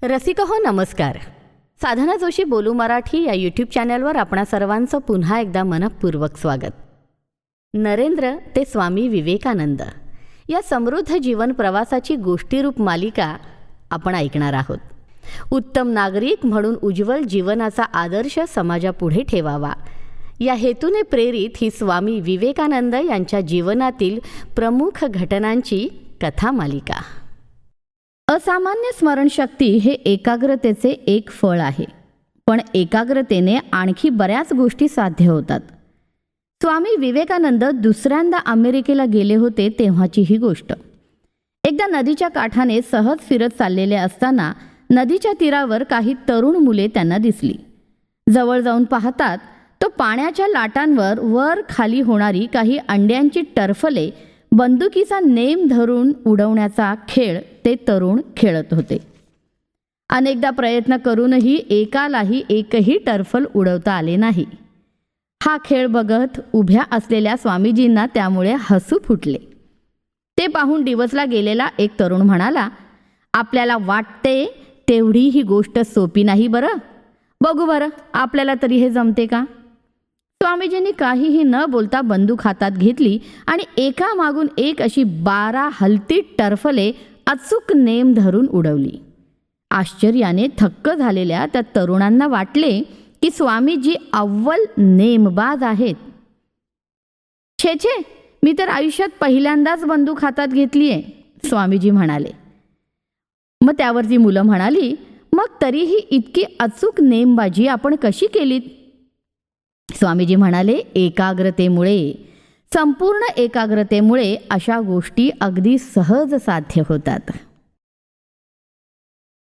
रसिकहो नमस्कार. साधना जोशी बोलू मराठी या यूट्यूब चॅनलवर आपणा सर्वांचं पुन्हा एकदा मनपूर्वक स्वागत. नरेंद्र ते स्वामी विवेकानंद या समृद्ध जीवन प्रवासाची गोष्टीरूप मालिका आपण ऐकणार आहोत. उत्तम नागरिक म्हणून उज्ज्वल जीवनाचा आदर्श समाजापुढे ठेवावा या हेतूने प्रेरित ही स्वामी विवेकानंद यांच्या जीवनातील प्रमुख घटनांची कथा मालिका. असामान्य स्मरणशक्ती हे एकाग्रतेचे एक फळ आहे, पण एकाग्रतेने आणखी बऱ्याच गोष्टी साध्य होतात. स्वामी विवेकानंद दुसऱ्यांदा अमेरिकेला गेले होते तेव्हाची ही गोष्ट. एकदा नदीच्या काठाने सहज फिरत चाललेले असताना नदीच्या तीरावर काही तरुण मुले त्यांना दिसली. जवळ जाऊन पाहतात तो पाण्याच्या लाटांवर वर खाली होणारी काही अंड्यांची टरफले बंदुकीचा नेम धरून उडवण्याचा खेळ ते तरुण खेळत होते. अनेकदा प्रयत्न करूनही एकालाही एकही टरफल उडवता आले नाही. हा खेळ बघत उभ्या असलेल्या स्वामीजींना त्यामुळे हसू फुटले. ते पाहून डिवचला गेलेला एक तरुण म्हणाला, आपल्याला वाटते तेवढी ही गोष्ट सोपी नाही बरं. बघू बरं आपल्याला तरी हे जमते का. स्वामीजींनी काहीही न बोलता बंदूक हातात घेतली आणि एका मागून एक अशी 12 हलती टरफले अचूक नेम धरून उडवली. आश्चर्याने थक्क झालेल्या त्या तरुणांना वाटले की स्वामीजी अव्वल नेमबाज आहेत. छे छे, मी तर आयुष्यात पहिल्यांदाच बंदूक हातात घेतलीये, स्वामीजी म्हणाले. मग त्यावरती मुलं म्हणाली, मग तरीही इतकी अचूक नेमबाजी आपण कशी केलीत. स्वामीजी म्हणाले, एकाग्रतेमुळे, संपूर्ण एकाग्रतेमुळे अशा गोष्टी अगदी सहज साध्य होतात.